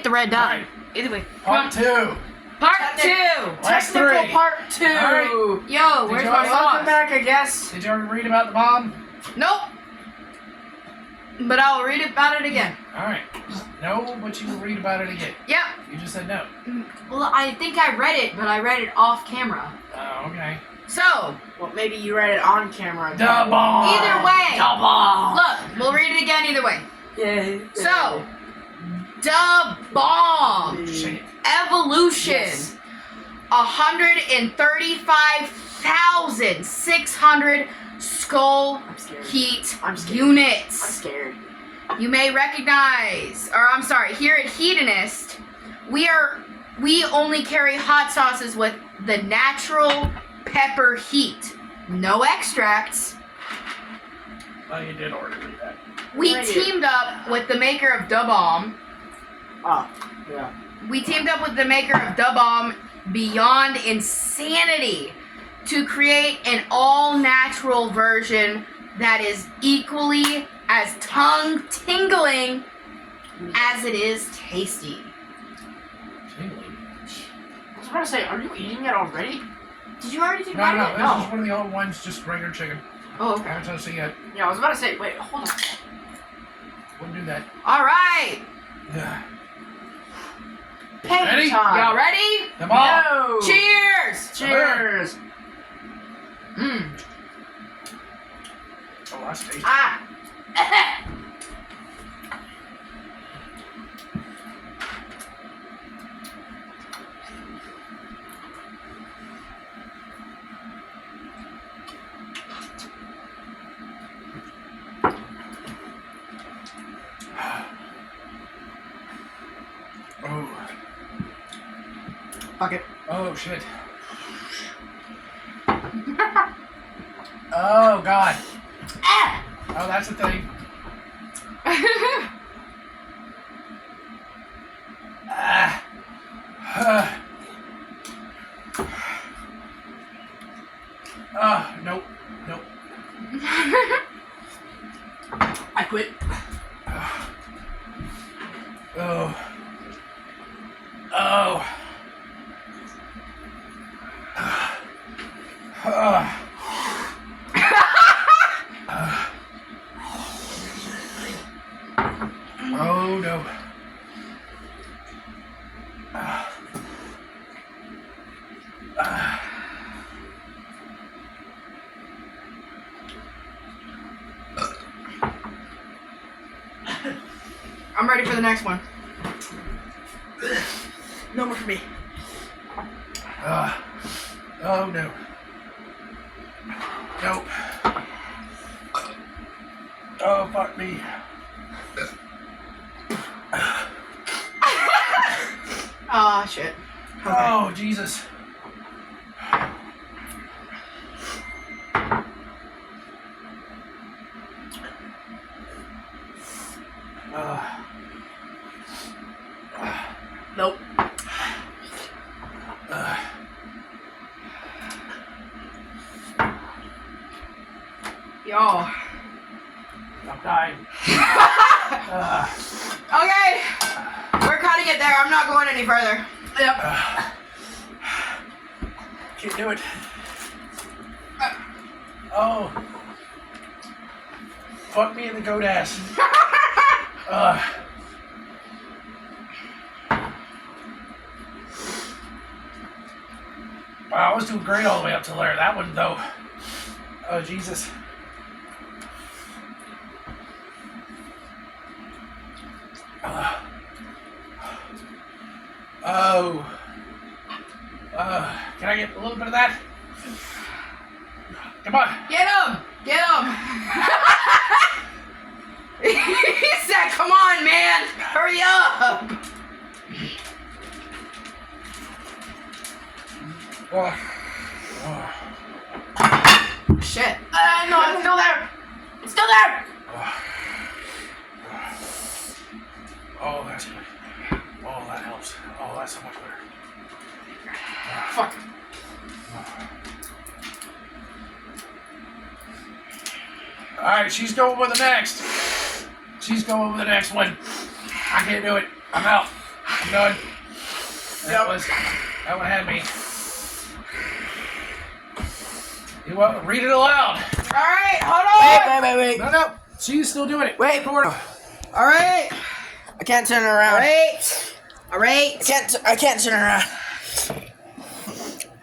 The red dot. Right. Either way. Part 2. Part 2. Last Technical 3. part 2. Alright. Yo, where's you my already Welcome sauce? back, I guess. Did you already read about the bomb? Nope. But I'll read about it again. Alright. No, but you will read about it again. Yep. You just said no. Well, I think I read it, but I read it off camera. Oh, okay. So, Well, maybe you read it on camera. The bomb! either way. The bomb! Look, we'll read it again either way. Yeah. So, the bomb. Shit. Evolution. Yes. 135,600 skull I'm scared. heat I'm scared. units. I'm scared. You may recognize, or I'm sorry, here at Hedonist, we only carry hot sauces with the natural pepper heat. No extracts. Oh, you did already read that. We Right. teamed up with the maker of Da Bomb. Oh, yeah. We teamed up with the maker of Da Bomb Beyond Insanity to create an all-natural version that is equally as tongue-tingling as it is tasty. Tingling. I was about to say, are you eating it already? Did you already take No, one no, of this it? is one of the old ones, just regular chicken. Oh, I okay. haven't touched it yet. Yeah, I was about to say, wait, hold on. Wouldn't do that. All right. Yeah. Peg Ready? time. Y'all ready? The bomb! No. Cheers! Cheers. Mmm. Oh, that's tasty. Ah. Oh. Fuck it. Oh, shit. Oh, God. Ah. Oh, that's the thing. Ah. Nope. Nope. I quit. Oh. Oh. Oh no. I'm ready for the next one. No more for me. Oh no. Nope. Oh fuck me. Oh, shit. Oh Jesus. Nope. Y'all. I'm dying. Okay. We're cutting it there. I'm not going any further. Yep. Can't do it. Oh. Fuck me in the goat ass. Wow, I was doing great all the way up to there. That one, though. Oh, Jesus. Oh. Can I get a little bit of that? Come on. Get him! Get him! He said, come on, man! Hurry up! Shit. No, it's still there. It's still there. Oh, that's good. Oh, that helps. Oh, that's so much better. Fuck. Alright, she's going with the next. She's going with the next one. I can't do it. I'm out. I'm done. That one had me. You want read it aloud? Alright, hold on! Wait. No. She's still doing it. Wait. Record. Alright. I can't turn it around. Alright. I can't turn it around.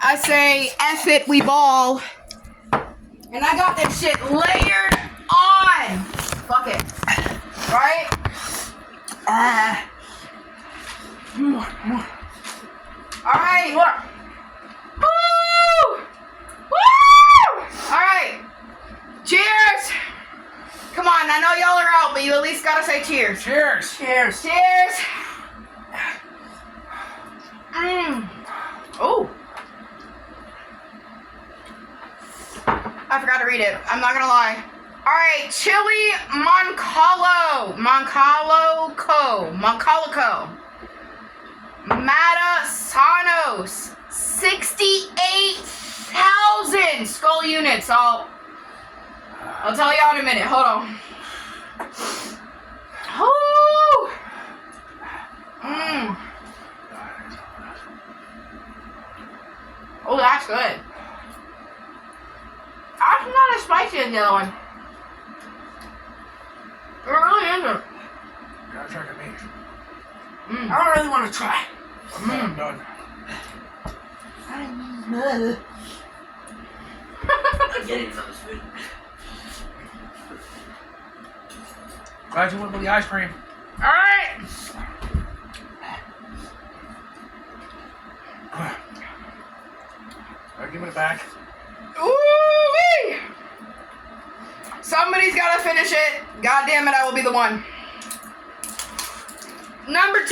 I say, F it, we ball. And I got this shit layered on. Fuck it. Right? More. Alright. Woo! Woo! Alright. Cheers! Come on, I know y'all are out, but you at least gotta say cheers. Cheers. Cheers. Cheers! Oh. I forgot to read it. I'm not gonna lie. Alright, chili Moncalico. Matasanos. 68,000 skull units. I'll tell y'all in a minute. Hold on. Woo! Oh, that's good. That's not as spicy as the other one. It really isn't. Gotta try to me. I don't really want to try. I'm done. I'm getting some food. Glad you went with the ice cream. Alright. Give it back. Ooh-wee! Somebody's gotta finish it. God damn it, I will be the one. Number 10.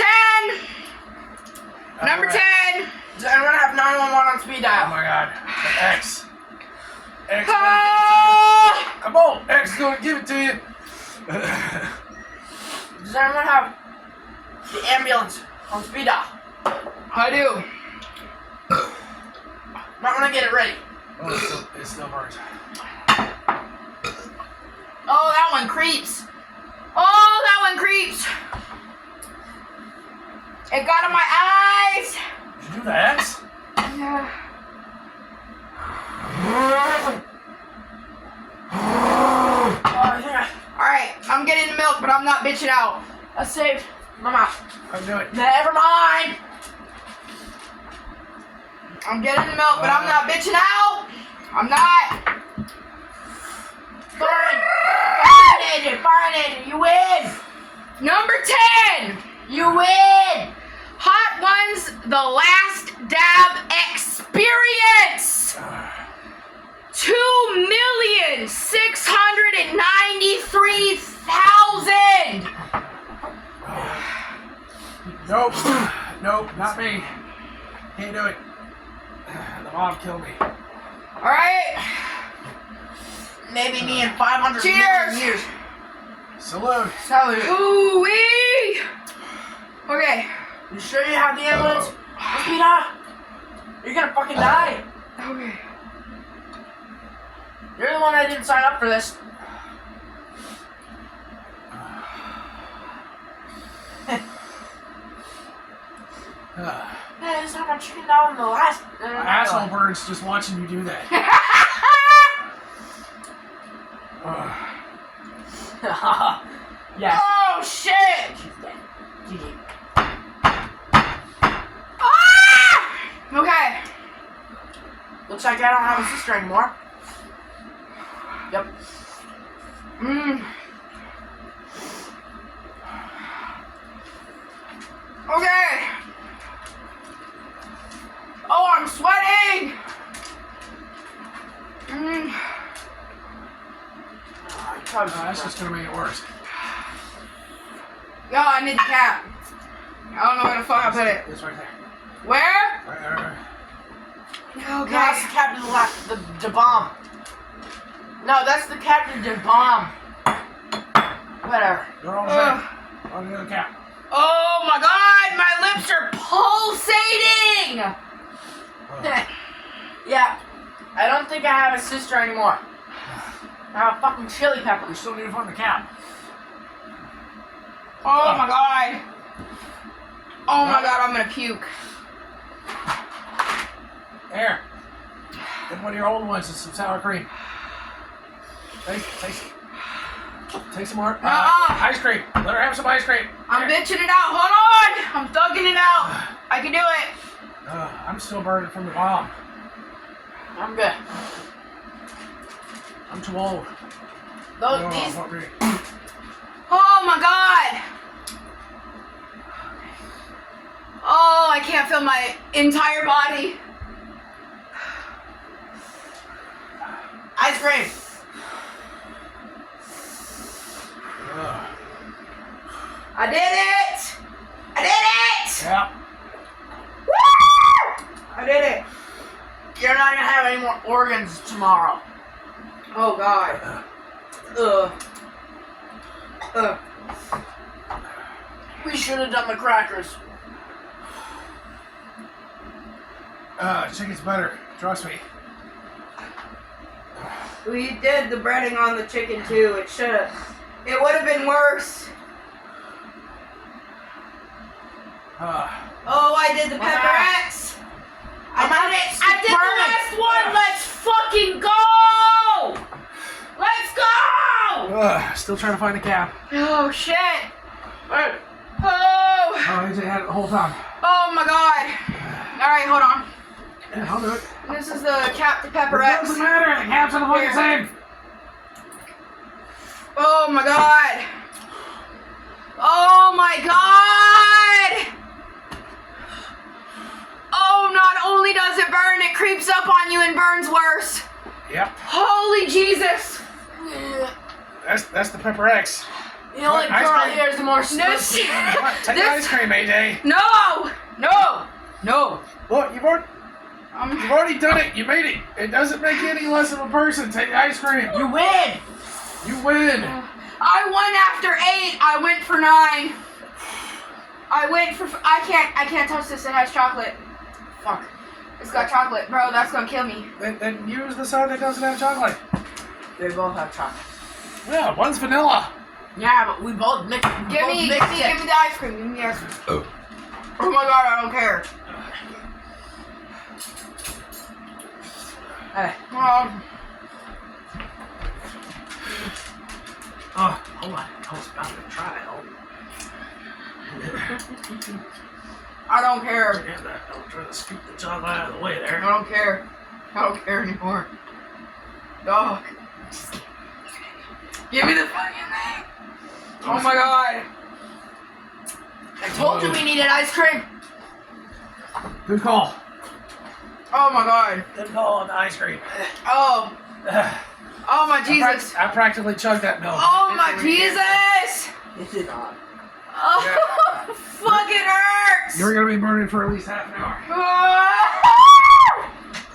Number 10. I'm gonna have 911 on speed Oh dial. my god. The X. X. Ah! Come on. X is gonna give it to you. Does anyone have the ambulance on speed dial? I do. Might want to get it ready. Oh, it still hurts. Oh, that one creeps. Oh, that one creeps. It got in my eyes. Did you do the X? Yeah. Alright, I'm getting the milk, but I'm not bitching out. Let's save my mouth. I'll do it. Never mind. I'm getting the milk, but I'm not bitching out. I'm not. Fine, you win. Number 10. You win. Hot Ones, the last dab experience. 2,693,000. Nope. Nope, not me. Can't do it. The mom killed me. All right. Maybe me in 500 Cheers. million years. Salute. Salute. Ooh wee. Okay. You sure you have the ambulance? Speed up. You're gonna fucking die. Okay. You're the one that didn't sign up for this. Hey, it's not my chicken down in the last. My asshole burns just watching you do that. Yes. Oh shit. She's dead. GG. Ah! Okay. Looks like I don't have a sister anymore. Yep. Okay. Oh, I'm sweating. That's just gonna make it worse. Yo, I need the cap. I don't know where the fuck I put it. It's right there. Where? Right. No, Okay. that's the captain the bomb. No, that's the captain the bomb. Whatever. You're all set. On the other cap. Oh my god, my lips are pulsating. Yeah. I don't think I have a sister anymore. I have a fucking chili pepper. You still need to find the cap. Oh my god. Oh my god, I'm gonna puke. There. Get one of your old ones and some sour cream. Take some more. Ice cream. Let her have some ice cream. I'm bitching it out. Hold on. I'm thugging it out. I can do it. I'm still burning from the bomb. I'm good. I'm too old. These. Oh my god. Oh, I can't feel my entire body. Ice cream. I did it. I did it. Yeah. Woo! I did it. You're not gonna have any more organs tomorrow. Oh god. We should have done the crackers. Chicken's better. Trust me. We did the breading on the chicken too. It should have. It would have been worse. Oh, I did the pepper X. I did it. I did the last one. Let's fucking go. Let's go. Still trying to find the cap. Oh shit. Hey. Oh. Oh, AJ had it the whole time. Oh my god. All right, hold on. Yeah, I'll do it. This is the cap to pepper It X. doesn't matter. The caps are the fucking same. Oh my god. Oh my god. Oh, not only does it burn, it creeps up on you and burns worse. Yep. Holy Jesus. That's the pepper X. The only What, ice girl cream? here is the more This, spicy. Come on, take the ice cream, AJ. No. Look, you've already done it. You made it. It doesn't make you any less of a person. Take the ice cream. You win. You win. I won after 8. I went for 9. I can't touch this. It has chocolate. Fuck. It's got chocolate. Bro, that's gonna kill me. Then use the side that doesn't have chocolate. They both have chocolate. Yeah, one's vanilla. Yeah, but we both mix. Give me the ice cream. Give me the ice cream. Oh my god, I don't care. Hey. Hold on. I was about to try. I don't care. Forget that. I'll try to scoop the chocolate out of the way there. I don't care. I don't care anymore. Dog. Give me the fucking thing. Oh my god. I told you we needed ice cream. Good call. Oh my god. Good call on the ice cream. Oh. Oh my Jesus. I practically chugged that milk. Oh my Jesus. It did not. Oh, fuck, it hurts. You're gonna be burning for at least half an hour.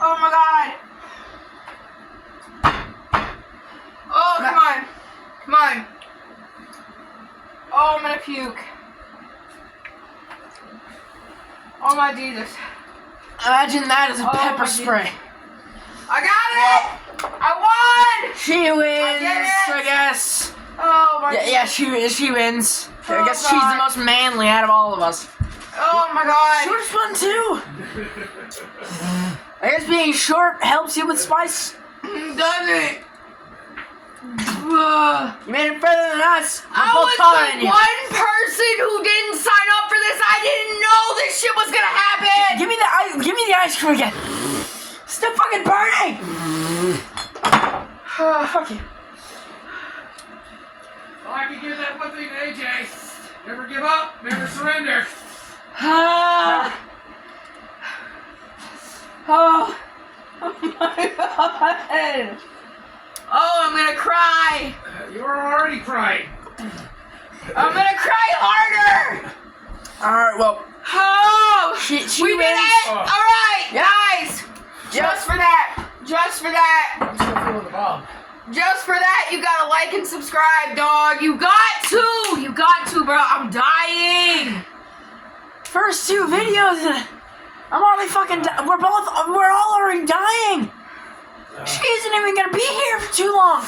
Oh my god. Oh, come on. Come on. Oh, I'm gonna puke. Oh my Jesus. Imagine that as a Oh, pepper my spray. I got it! I won! She wins, did it! I guess. Oh my Yeah, she wins. I Oh, guess she's the God. most manly out of all of us. Oh my god. Shortest one too. I guess being short helps you with spice. Does it? You made it further than us. I We're both was taller the than you. one person who didn't sign up for this. I didn't know this shit was gonna happen. Give me the ice cream again. Still fucking burning. Fuck you. Well, I can give that one thing to AJ. Never give up, never surrender. Oh my god. Oh, I'm gonna cry. You were already crying. I'm gonna cry harder. Alright, well, Oh, she we did wins. it. All right, Yep. guys. Just for that. Just for that. I'm still feeling the bomb. Just for that, you gotta like and subscribe, dog. You got to. You got to, bro. I'm dying. First 2 videos and I'm already fucking we're all already dying. She isn't even gonna be here for too long.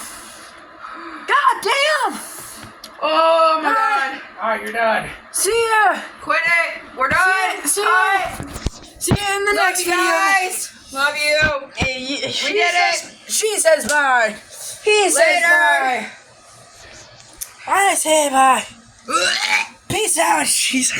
God damn. Oh my god. Alright, you're done. See ya. Quit it. We're done. See ya. Bye. See you in the Love next you video. guys. Love you. We did it. She says bye. He says Later. bye. I say bye. Peace out. She's.